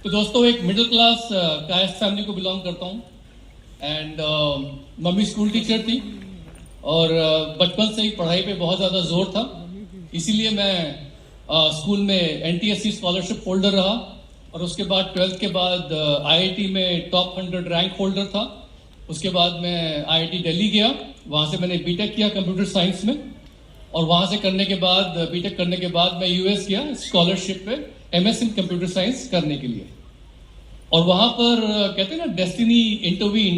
तो दोस्तों एक मिडिल क्लास कास्ट फैमिली को बिलोंग करता हूँ एंड मम्मी स्कूल टीचर थी और बचपन से ही पढ़ाई पे बहुत ज़्यादा जोर था, इसीलिए मैं स्कूल में एनटीएससी स्कॉलरशिप होल्डर रहा और उसके बाद 12th के बाद आईआईटी में टॉप 100 रैंक होल्डर था। उसके बाद मैं आईआईटी दिल्ली गया, वहाँ से मैंने बीटेक किया कंप्यूटर साइंस में और वहाँ से करने के बाद बीटेक करने के बाद मैं यूएस गया स्कॉलरशिप पे एमएस इन कंप्यूटर साइंस करने के लिए। और वहाँ पर कहते हैं ना डेस्टिनी इंटरवीन,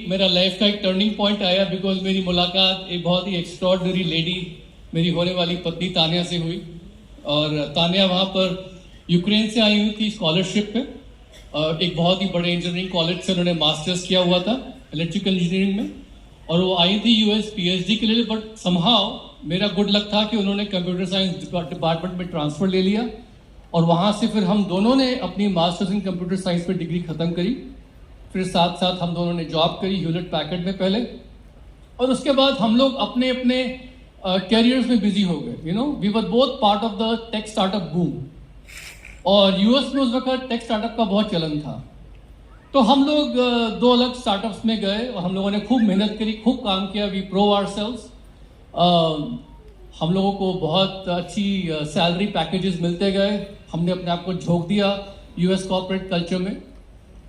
मेरा लाइफ का एक टर्निंग पॉइंट आया बिकॉज मेरी मुलाकात एक बहुत ही एक्स्ट्रॉर्डनरी लेडी मेरी होने वाली पत्नी तानिया से हुई। और तानिया वहाँ पर यूक्रेन से आई हुई थी स्कॉलरशिप पे, एक बहुत ही बड़े इंजीनियरिंग कॉलेज से उन्होंने मास्टर्स किया हुआ था इलेक्ट्रिकल इंजीनियरिंग में और वो आई थी यूएस पीएचडी के लिए। बट समहाउ मेरा गुड लक था कि उन्होंने कंप्यूटर साइंस डिपार्टमेंट में ट्रांसफर ले लिया और वहाँ से फिर हम दोनों ने अपनी मास्टर्स इन कंप्यूटर साइंस पे डिग्री खत्म करी। फिर साथ साथ हम दोनों ने जॉब करी ह्यूलेट पैकर्ड में पहले और उसके बाद हम लोग अपने अपने कैरियर्स में बिजी हो गए। We were both part of the tech startup boom और यूएस में उस वक्त टेक स्टार्टअप का बहुत चलन था। तो हम लोग दो अलग स्टार्टअप्स में गए और हम लोगों ने खूब मेहनत करी, खूब काम किया। We prove ourselves. हम लोगों को बहुत अच्छी सैलरी पैकेजेस मिलते गए, हमने अपने आप को झोंक दिया यूएस कॉर्पोरेट कल्चर में।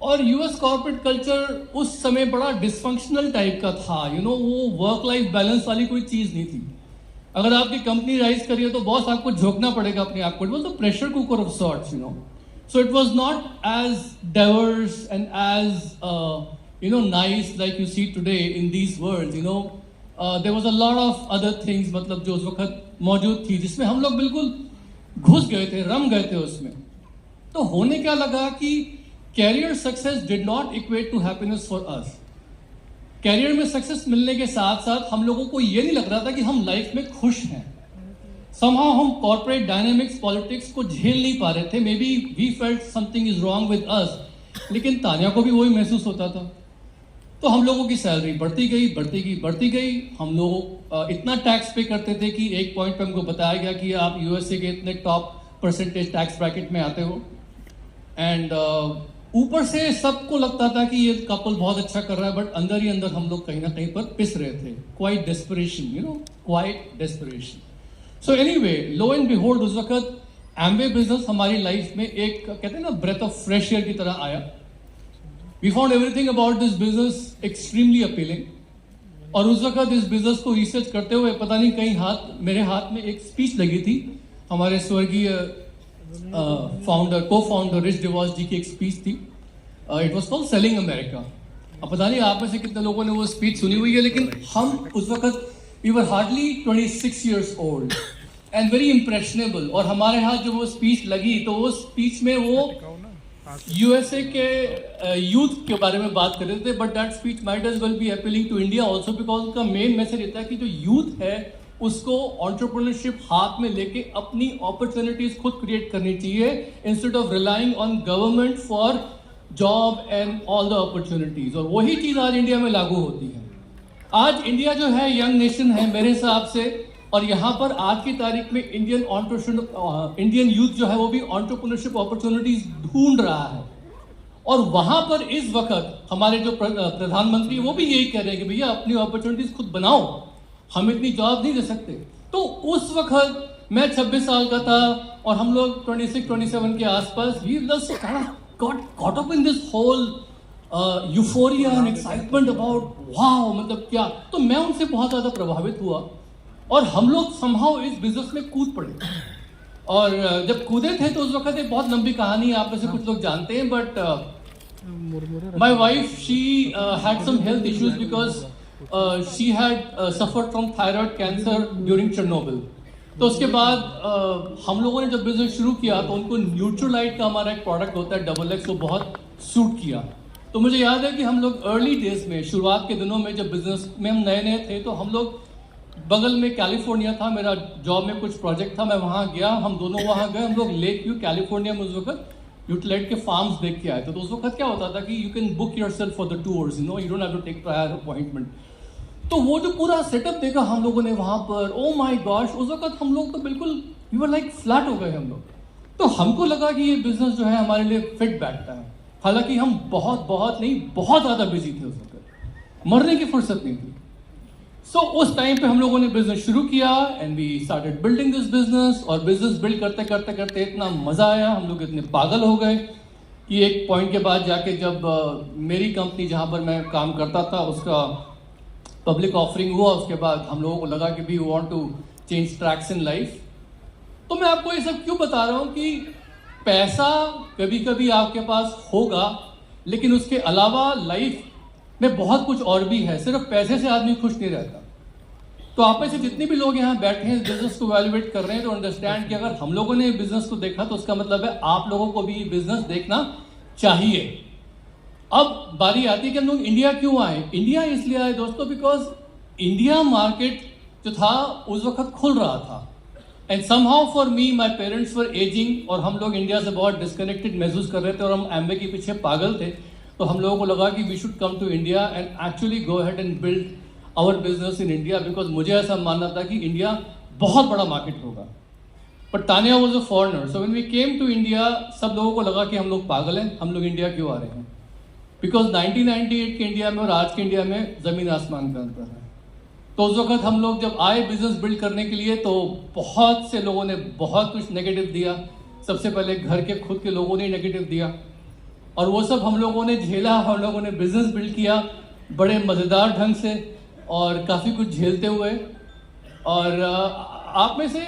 और यूएस कॉर्पोरेट कल्चर उस समय बड़ा डिसफंक्शनल टाइप का था। वो वर्क लाइफ बैलेंस वाली कोई चीज़ नहीं थी। अगर आपकी कंपनी राइज करिए तो बॉस आपको झोंकना पड़ेगा अपने आप को। It was the pressure cooker of sorts, So it was not as diverse and as nice like you see today in these worlds. There was a lot of other things मतलब जो उस वक्त मौजूद थी जिसमें हम लोग बिल्कुल घुस गए थे, रम गए थे उसमें। तो होने क्या लगा कि career success did not equate to happiness for us. Career में सक्सेस मिलने के साथ साथ हम लोगों को ये नहीं लग रहा था कि हम लाइफ में खुश हैं। Somehow हम कॉर्पोरेट डायनेमिक्स पॉलिटिक्स को झेल नहीं पा रहे थे। Maybe we felt something is wrong with us, लेकिन तानिया को भी वही महसूस होता था। तो हम लोगों की सैलरी बढ़ती गई। हम लोग इतना टैक्स पे करते थे कि एक पॉइंट पे हमको बताया गया कि आप यूएसए के इतने टॉप परसेंटेज टैक्स ब्रैकेट में आते हो। एंड ऊपर से सबको लगता था कि ये कपल बहुत अच्छा कर रहा है, बट अंदर ही अंदर हम लोग कहीं ना कहीं पर पिस रहे थे। Quite desperation. So anyway, low and behold उस वक्त एम्वे बिजनेस हमारी लाइफ में एक कहते हैं ना ब्रेथ ऑफ फ्रेश एयर की तरह आया। We found everything about this business extremely appealing. और उस वक्त इस बिजनेस को रिसर्च करते हुए पता नहीं कहीं मेरे हाथ में एक स्पीच लगी थी, हमारे स्वर्गीय को फाउंडर रिच डिवॉस जी की एक स्पीच थी। It was called selling America. अब पता नहीं आप में से कितने लोगों ने वो स्पीच सुनी हुई है, लेकिन हम उस वक्त we were hardly 26 years old and very impressionable. और हमारे यहाँ जब वो स्पीच लगी तो वो स्पीच में वो यूएसए के यूथ के बारे में बात कर रहे थे, but that speech might as well be appealing to India also because उनका मेन मैसेज रहता है कि जो यूथ है उसको एंटरप्रेन्योरशिप हाथ में लेके अपनी अपॉर्चुनिटीज खुद क्रिएट करनी चाहिए instead of relying on government for job and all the opportunities. और वही चीज आज इंडिया में लागू होती है। आज इंडिया जो है यंग नेशन है मेरे हिसाब से, और यहाँ पर आज की तारीख में इंडियन यूथ जो है वो भी एंटरप्रेन्योरशिप अपॉर्चुनिटीज ढूंढ रहा है। और वहां पर इस वक्त हमारे जो प्रधानमंत्री वो भी यही कह रहे हैं कि भैया अपनी अपॉर्चुनिटीज खुद बनाओ, हम इतनी जॉब नहीं दे सकते। तो उस वक्त मैं 26 साल का था और हम लोग 26-27 के आसपास we just got up in this whole euphoria and excitement about wow, मतलब क्या। तो मैं उनसे बहुत ज्यादा प्रभावित हुआ और हम लोग समहाउ इस बिजनेस में कूद पड़े। और जब कूदे थे तो उस वक्त एक बहुत लंबी कहानी आप में से कुछ लोग जानते हैं, but my wife she had some health issues because she had suffered from thyroid cancer during Chernobyl. तो उसके बाद हम लोगों ने जब बिजनेस शुरू किया तो उनको न्यूट्रोलाइट का हमारा एक प्रोडक्ट होता है XX, वो बहुत सूट किया। तो मुझे याद है कि हम लोग अर्ली डेज में, शुरुआत के दिनों में जब बिजनेस में हम नए थे, तो हम लोग बगल में कैलिफोर्निया था, मेरा जॉब में कुछ प्रोजेक्ट था, मैं वहाँ गया, हम दोनों वहाँ गए। हम लोग लेक व्यू कैलिफोर्निया में उस वक्त यूटिलाइट के फार्म्स देख के आए थे। तो उस वक्त क्या होता था कि you can book yourself for the tours, you don't have to take prior appointment. तो वो जो पूरा सेटअप देखा हम लोगों ने वहाँ पर, ओ माय गॉश, उस वक्त हम लोग तो बिल्कुल वी वर लाइक फ्लैट हो गए हम लोग। तो हमको लगा कि ये बिजनेस जो है हमारे लिए फिट बैठता है। हालांकि हम बहुत नहीं, बहुत ज़्यादा बिजी थे उस वक्त, मरने की फुर्सत नहीं थी। सो उस टाइम पे हम लोगों ने बिजनेस शुरू किया and we started building this business. और बिजनेस बिल्ड करते करते करते इतना मज़ा आया, हम लोग इतने पागल हो गए कि एक पॉइंट के बाद जाके जब मेरी कंपनी जहाँ पर मैं काम करता था उसका पब्लिक ऑफरिंग हुआ, उसके बाद हम लोगों को लगा कि we want to change tracks in life. तो मैं आपको ये सब क्यों बता रहा हूँ कि पैसा कभी कभी आपके पास होगा, लेकिन उसके अलावा लाइफ में बहुत कुछ और भी है। सिर्फ पैसे से आदमी खुश नहीं रहता। तो आप में से जितने भी लोग यहाँ बैठे हैं बिजनेस को वैल्यूएट कर रहे हैं, तो अंडरस्टैंड कि अगर हम लोगों ने बिजनेस को देखा तो उसका मतलब है आप लोगों को भी बिजनेस देखना चाहिए। अब बारी आती है कि हम लोग इंडिया क्यों आए। इंडिया इसलिए आए दोस्तों बिकॉज इंडिया मार्केट जो था उस वक्त खुल रहा था and somehow for me my parents were ageing और हम लोग इंडिया से बहुत डिस्कनेक्टेड महसूस कर रहे थे और हम एमवे के पीछे पागल थे। तो हम लोगों को लगा कि we should come to India and actually go ahead and build our business in India, because मुझे ऐसा मानना था कि इंडिया बहुत बड़ा मार्केट होगा। But Tania was a foreigner, so when we came to India सब लोगों को लगा कि हम लोग पागल हैं, हम लोग इंडिया क्यों आ रहे हैं। बिकॉज 1998 के इंडिया में और आज के इंडिया में ज़मीन आसमान का अंतर है। तो उस वक्त हम लोग जब आए बिजनेस बिल्ड करने के लिए तो बहुत से लोगों ने बहुत कुछ नेगेटिव दिया। सबसे पहले घर के खुद के लोगों ने नेगेटिव दिया और वो सब हम लोगों ने झेला। हम लोगों ने बिजनेस बिल्ड किया बड़े मज़ेदार ढंग से और काफ़ी कुछ झेलते हुए। और आप में से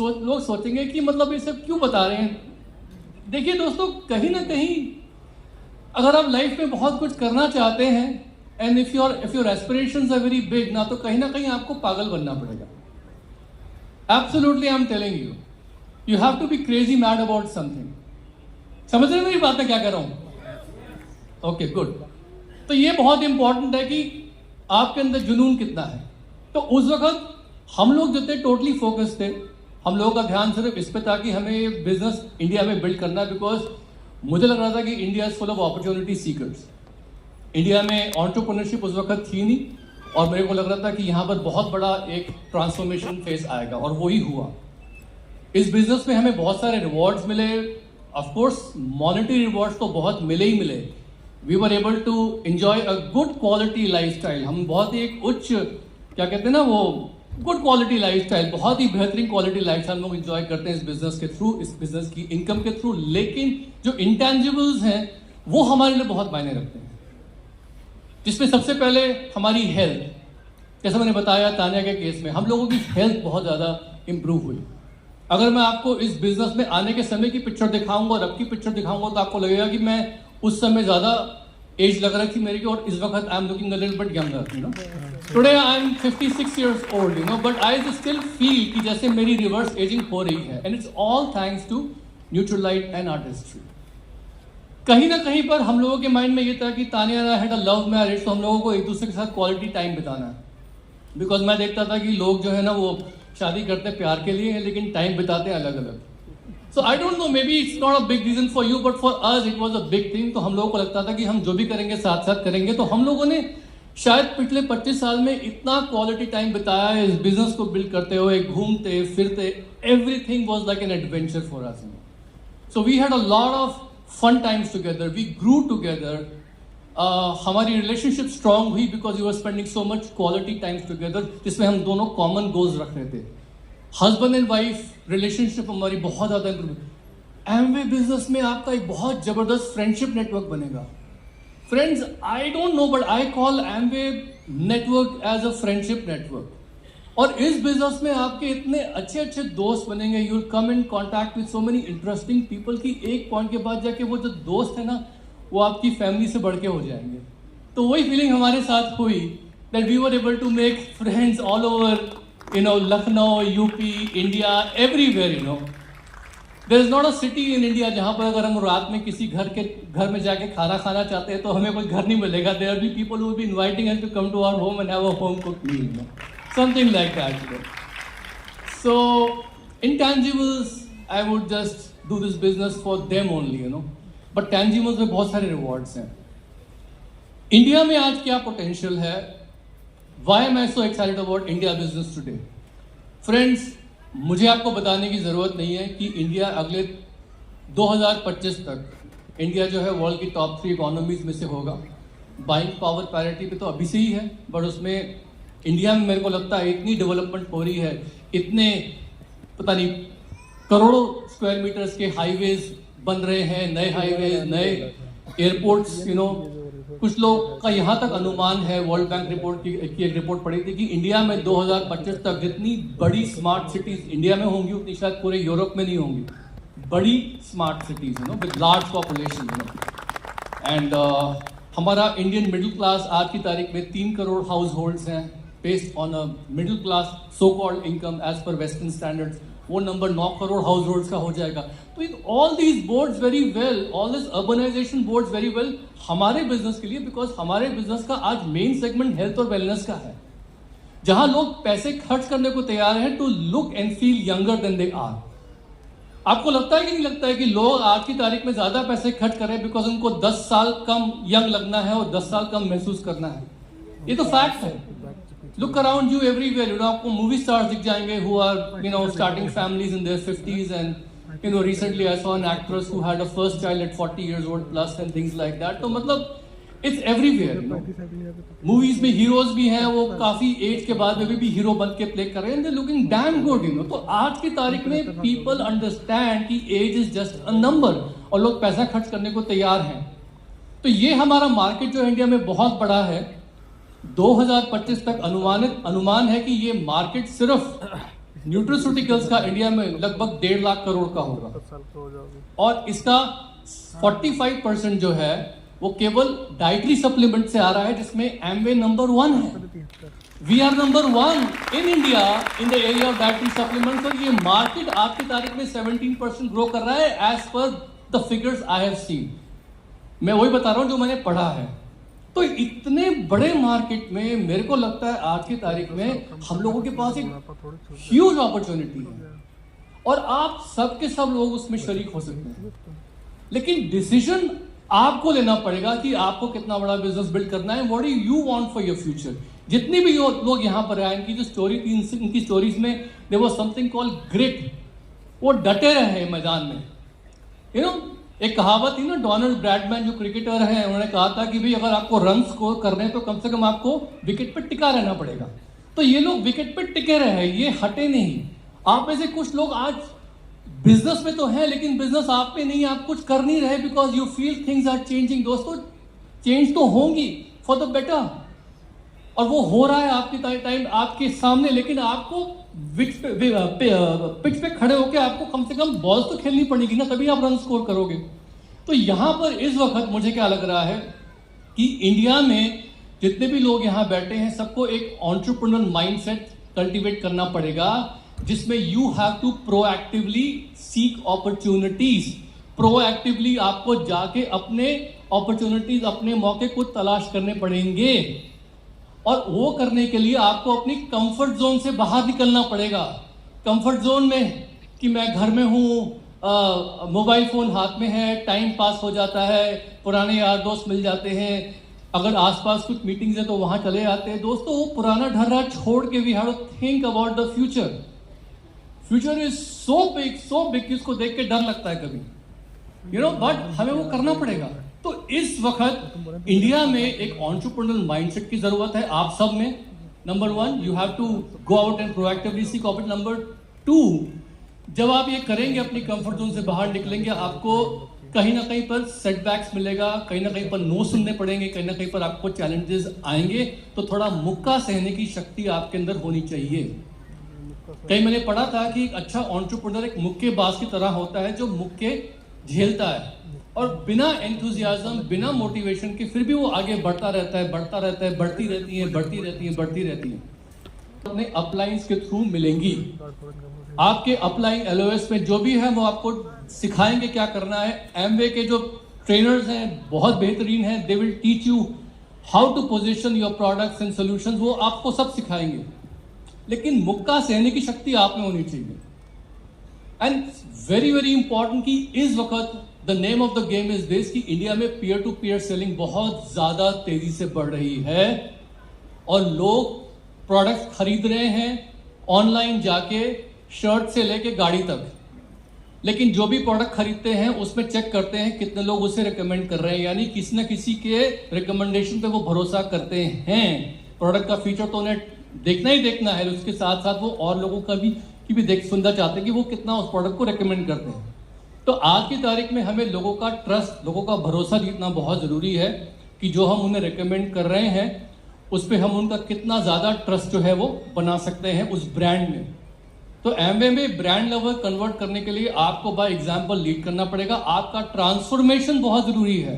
लोग सोचेंगे कि मतलब ये सब क्यों बता रहे हैं। देखिए दोस्तों, कहीं ना कहीं अगर आप लाइफ में बहुत कुछ करना चाहते हैं and if your aspirations are very big ना, तो कहीं ना कहीं आपको पागल बनना पड़ेगा। Absolutely I am telling you, you have to be crazy mad about something. समझ रहे हैं मेरी बात मैं क्या कर रहा हूं? Okay good. तो ये बहुत इंपॉर्टेंट है कि आपके अंदर जुनून कितना है। तो उस वक्त हम लोग जो थे टोटली फोकस थे। हम लोगों का ध्यान सिर्फ इस पे था कि हमें बिजनेस इंडिया में बिल्ड करना है, बिकॉज मुझे लग रहा था कि India is full of opportunity seekers. India में एंटरप्रेन्योरशिप उस वक्त थी नहीं और मेरे को लग रहा था कि यहाँ पर बहुत बड़ा एक ट्रांसफॉर्मेशन फेज आएगा और वही हुआ। इस बिजनेस में हमें बहुत सारे रिवॉर्ड्स मिले। ऑफ कोर्स मॉनेटरी रिवॉर्ड्स तो बहुत मिले ही मिले। We were able to enjoy a good quality lifestyle. हम बहुत ही एक उच्च क्या कहते हैं ना वो गुड क्वालिटी लाइफस्टाइल, बहुत ही बेहतरीन क्वालिटी लाइफस्टाइल हम लोग एंजॉय करते हैं इस बिजनेस के थ्रू, इस बिजनेस की इनकम के थ्रू। लेकिन जो इंटेंजिबल्स हैं वो हमारे लिए बहुत मायने रखते हैं, जिसमें सबसे पहले हमारी हेल्थ। जैसे मैंने बताया तानिया के केस में हम लोगों की हेल्थ बहुत ज़्यादा इंप्रूव हुई। अगर मैं आपको इस बिजनेस में आने के समय की पिक्चर दिखाऊंगा और अब की पिक्चर दिखाऊंगा तो आपको लगेगा कि मैं उस समय ज़्यादा एज लग रही थी मेरी और इस वक्त I am looking a little bit younger, you know. Today I am 56 years old, you know, but I still feel कि जैसे मेरी रिवर्स एजिंग हो रही है and it's all thanks to Nutrilite and artistry. कहीं ना कहीं पर हम लोगों के माइंड में ये था कि Tania and I had a love marriage, तो हम लोगों को एक दूसरे के साथ क्वालिटी टाइम बिताना है। बिकॉज मैं देखता था कि लोग जो है ना वो शादी करते प्यार के लिए लेकिन टाइम बिताते अलग अलग। So I don't know, maybe it's not a big reason for you but for us it was a big thing. तो हम लोगों को लगता था कि हम जो भी करेंगे साथ साथ करेंगे। तो हम लोगों ने शायद पिछले 25 साल में इतना क्वालिटी टाइम बिताया है इस बिजनेस को बिल्ड करते हुए, घूमते फिरते। Everything was like an adventure for us. So we had a lot of fun times together, we grew together. हमारी रिलेशनशिप स्ट्रांग हुई because you are spending so much quality times together, जिसमें हम दोनों common goals रख रहे थे। Husband and wife relationship हमारी बहुत ज़्यादा इंप्रूव। एमवे बिजनेस में आपका एक बहुत ज़बरदस्त फ्रेंडशिप नेटवर्क बनेगा। Friends, I don't know but I call Amway network as a friendship network. और इस बिजनेस में आपके इतने अच्छे अच्छे दोस्त बनेंगे, you will come in contact with so many interesting people कि एक पॉइंट के बाद जाके वो जो दोस्त है ना वो आपकी फैमिली से बढ़ के हो जाएंगे। तो वही फीलिंग हमारे साथ हुई that we were able to make friends all over, you know, Lucknow, UP, India, everywhere, you know. There is not a city in India जहाँ पर अगर हम रात में किसी घर में जाके खाना खाना चाहते हैं तो हमें कोई घर नहीं मिलेगा। There will be people who will be inviting us to come to our home and have a home cooked meal, you know. Something like that, you know. So intangibles, I would just do this business for them only, you know. But tangibles में बहुत सारे rewards हैं। India में आज क्या potential है? Why am I so excited about India business today? Friends, मुझे आपको बताने की ज़रूरत नहीं है कि इंडिया अगले 2025 तक इंडिया जो है वर्ल्ड की टॉप 3 इकोनॉमीज में से होगा। बाइंग पावर पैरिटी पे तो अभी से ही है, बट उसमें इंडिया में मेरे को लगता है इतनी डेवलपमेंट हो रही है, इतने पता नहीं करोड़ों स्क्वायर मीटर्स के हाईवेज बन रहे हैं, नए हाईवेज, नए एयरपोर्ट्स, कुछ लोग का यहाँ तक अनुमान है, वर्ल्ड बैंक रिपोर्ट की एक रिपोर्ट पड़ी थी कि इंडिया में 2025 तक जितनी बड़ी स्मार्ट सिटीज इंडिया में होंगी उतनी शायद पूरे यूरोप में नहीं होंगी। बड़ी smart cities with large population and हमारा इंडियन मिडिल क्लास आज की तारीख में 3 करोड़ हाउस होल्ड्स हैं based on a middle class so called income as per western standards. वो नंबर 9 करोड़ हाउस होल्ड्स का हो जाएगा। तो all these bodes very well, all this urbanization bodes very well हमारे बिजनेस के लिए, बिकॉज हमारे बिजनेस का आज मेन सेगमेंट हेल्थ और वेलनेस का है, जहां लोग पैसे खर्च करने को तैयार हैं to look and feel younger than they are. आपको लगता है कि नहीं लगता है कि लोग आज की तारीख में ज्यादा पैसे खर्च कर रहे हैं बिकॉज उनको 10 साल कम यंग लगना है और 10 साल कम महसूस करना है? ये तो फैक्ट है। Look around you everywhere, आपको मूवी स्टार्स दिख जाएंगे who are starting families in their 50s and recently I saw an actress who had a first child at 40 years old plus and things like that. तो मतलब it's everywhere, movies में heroes भी हैं, वो काफी as के बाद में भी हीरो बन के प्ले कर रहे हैं, they're looking damn good, तो आज की तारीख में people understand कि age is just a number और लोग पैसा खर्च करने को तैयार हैं। तो ये हमारा मार्केट जो इंडिया में बहुत बड़ा है, 2025 तक अनुमान है कि ये मार्केट सिर्फ न्यूट्रास्यूटिकल्स का इंडिया में लगभग 1.5 लाख करोड़ का होगा और इसका 45% जो है वो केवल डाइटरी सप्लीमेंट से आ रहा है, जिसमें एमवे नंबर 1 है। We are number 1 in India in the area of dietary supplements. और ये मार्केट आज की तारीख में 17% ग्रो कर रहा है as per the figures I have seen. मैं वही बता रहा हूं जो मैंने पढ़ा है। तो इतने बड़े मार्केट में मेरे को लगता है आज की तारीख में हम लोगों के पास एक ह्यूज अपॉर्चुनिटी है और आप सब के सब लोग उसमें शरीक हो सकते हैं, लेकिन डिसीजन आपको लेना पड़ेगा कि आपको कितना बड़ा बिजनेस बिल्ड करना है। What do you want for your future. जितने भी लोग यहाँ पर आए, इनकी जो स्टोरी थी, इनकी स्टोरीज में there was something called grit. वो डटे रहे मैदान में। एक कहावत थी ना, डोनाल्ड ब्रैडमैन जो क्रिकेटर हैं, उन्होंने कहा था कि भाई अगर आपको रन स्कोर करने हैं तो कम से कम आपको विकेट पर टिका रहना पड़ेगा। तो ये लोग विकेट पर टिके रहे, ये हटे नहीं। आप में से कुछ लोग आज बिजनेस में तो है लेकिन बिजनेस आप पे नहीं, आप कुछ कर नहीं रहे because you feel things are changing. दोस्तों चेंज तो होंगी फॉर द बेटर और वो हो रहा है आपके टाइम आपके सामने, लेकिन आपको पिच पे खड़े होकर आपको कम से कम बॉल्स तो खेलनी पड़ेगी ना, तभी आप रन स्कोर करोगे। तो यहां पर इस वक्त मुझे क्या लग रहा है कि इंडिया में जितने भी लोग यहां बैठे हैं सबको एक एंटरप्रेन्योर माइंडसेट कल्टीवेट करना पड़ेगा, जिसमें you have to proactively seek opportunities. Proactively आपको जाके अपने अपॉर्चुनिटीज, अपने मौके को तलाश करने पड़ेंगे और वो करने के लिए आपको अपनी कंफर्ट जोन से बाहर निकलना पड़ेगा। कंफर्ट जोन में कि मैं घर में हूँ, मोबाइल फोन हाथ में है, टाइम पास हो जाता है, पुराने यार दोस्त मिल जाते हैं, अगर आसपास कुछ मीटिंग्स है तो वहां चले आते हैं। दोस्तों वो पुराना ढर्रा छोड़ के we have to think about the future. Future is so big कि उसको देख के डर लगता है कभी, बट हमें वो करना पड़ेगा। तो इस वक्त इंडिया में एक एंटरप्रेन्योर माइंडसेट की जरूरत है आप सब में। Number 1, you have to go out and proactively seek opportunity. Number 2, जब आप ये करेंगे, अपनी कंफर्ट जोन से बाहर निकलेंगे, आपको कहीं ना कहीं पर सेटबैक्स मिलेगा, कहीं ना कहीं पर नो सुनने पड़ेंगे, कहीं ना कहीं पर आपको चैलेंजेस आएंगे। तो थोड़ा मुक्का सहने की शक्ति आपके अंदर होनी चाहिए। कहीं मैंने पढ़ा था कि एक अच्छा एंटरप्रेन्योर एक मुक्केबाज की तरह होता है जो मुक्के झेलता है और बिना एंथुजियाज्म, बिना मोटिवेशन के फिर भी वो आगे बढ़ता रहता है, बढ़ती रहती है। अपने अपलाइंस के थ्रू मिलेंगी। आपके अपलाइन एलओएस में जो भी है वो आपको सिखाएंगे क्या करना है। एमवे के जो ट्रेनर्स हैं बहुत बेहतरीन हैं, they will teach you how to position your products and solutions, वो आपको सब सिखाएंगे। लेकिन मुक्का सहने की शक्ति आप में होनी चाहिए। एंड वेरी इंपॉर्टेंट कि इस वक्त the name of the game is this कि इंडिया में पीयर टू पीयर सेलिंग बहुत ज्यादा तेजी से बढ़ रही है और लोग प्रोडक्ट्स खरीद रहे हैं ऑनलाइन जाके, शर्ट से लेके गाड़ी तक। लेकिन जो भी प्रोडक्ट खरीदते हैं उसमें चेक करते हैं कितने लोग उसे रिकमेंड कर रहे हैं, यानी किसी न किसी के रिकमेंडेशन पे वो भरोसा करते हैं। प्रोडक्ट का फीचर तो उन्हें देखना ही देखना है, उसके साथ साथ वो और लोगों का भी देख सुनना चाहते हैं कि वो कितना उस प्रोडक्ट को रिकमेंड करते हैं। तो आज की तारीख में हमें लोगों का ट्रस्ट, लोगों का भरोसा जीतना बहुत जरूरी है कि जो हम उन्हें रिकमेंड कर रहे हैं उस पर हम उनका कितना ज्यादा ट्रस्ट जो है वो बना सकते हैं उस ब्रांड में। तो एमवे में ब्रांड लेवल कन्वर्ट करने के लिए आपको बाय एग्जांपल लीड करना पड़ेगा। आपका ट्रांसफॉर्मेशन बहुत जरूरी है।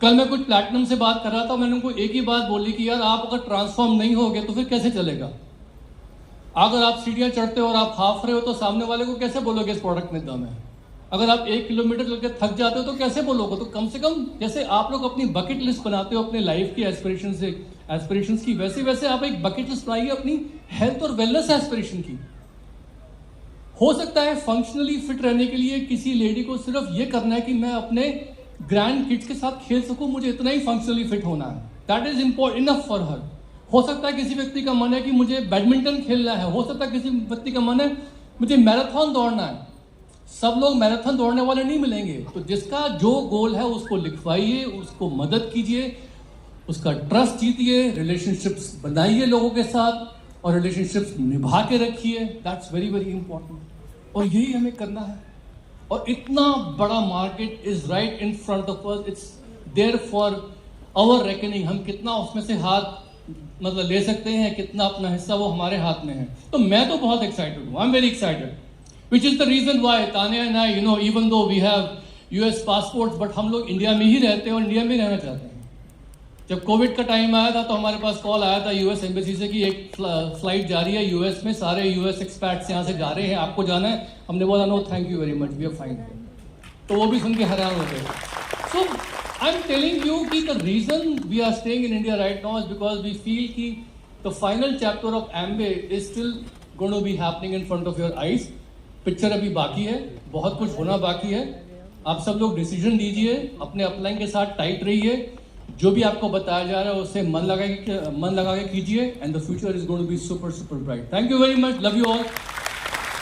कल मैं कुछ प्लैटिनम से बात कर रहा था, मैंने उनको एक ही बात बोली कि यार आप अगर ट्रांसफॉर्म नहीं होगे तो फिर कैसे चलेगा। अगर आप सीढ़ियां चढ़ते हो और आप हाफ रहे हो तो सामने वाले को कैसे बोलोगे इस प्रोडक्ट में दम है। अगर आप 1 किलोमीटर चलकर थक जाते हो तो कैसे बोलोगे। तो कम से कम जैसे आप लोग अपनी बकेट लिस्ट बनाते हो अपने लाइफ की एस्पिरेशंस की, वैसे वैसे आप एक बकेट लिस्ट बनाइए अपनी हेल्थ और वेलनेस एस्पिरेशन की। हो सकता है फंक्शनली फिट रहने के लिए किसी लेडी को सिर्फ ये करना है कि मैं अपने ग्रैंड किड्स के साथ खेल सकूं, मुझे इतना ही फंक्शनली फिट होना है, that is enough for her. हो सकता है किसी व्यक्ति का मन है कि मुझे बैडमिंटन खेलना है, हो सकता है किसी व्यक्ति का मन है मुझे मैराथन दौड़ना है। सब लोग मैराथन दौड़ने वाले नहीं मिलेंगे, तो जिसका जो गोल है उसको लिखवाइए, उसको मदद कीजिए, उसका ट्रस्ट जीतिए, रिलेशनशिप्स बनाइए लोगों के साथ और रिलेशनशिप्स निभा के रखिए। दैट्स वेरी वेरी इंपॉर्टेंट और यही हमें करना है। और इतना बड़ा market is right in front of us, it's there for our reckoning. हम कितना उसमें से हाथ मतलब ले सकते हैं, कितना अपना हिस्सा वो हमारे हाथ में है। तो मैं तो बहुत एक्साइटेड हूँ, I am very excited, which is the reason why Tanya and I, even though we have US passports, but हम लोग इंडिया में ही रहते हैं और इंडिया में रहना चाहते हैं। जब कोविड का टाइम आया था तो हमारे पास कॉल आया था यूएस एम्बेसी से कि एक फ्लाइट जा रही है यूएस में, सारे यूएस एक्सपर्ट्स यहाँ से जा रहे हैं, आपको जाना है। हमने बोला no thank you very much, we are fine. तो वो भी सुन के हैरान हो गए। So I am telling you कि the reason we are staying in India right now is because we feel कि the final chapter of Amway is still going to be happening in front of your eyes. Picture अभी बाकी है, बहुत कुछ होना बाकी है। आप सब लोग डिसीजन लीजिए, अपने अपलाइन के साथ टाइट रहिए, जो भी आपको बताया जा रहा है उससे मन लगा के कीजिए, and the future is going to be super super bright. Thank you very much, love you all.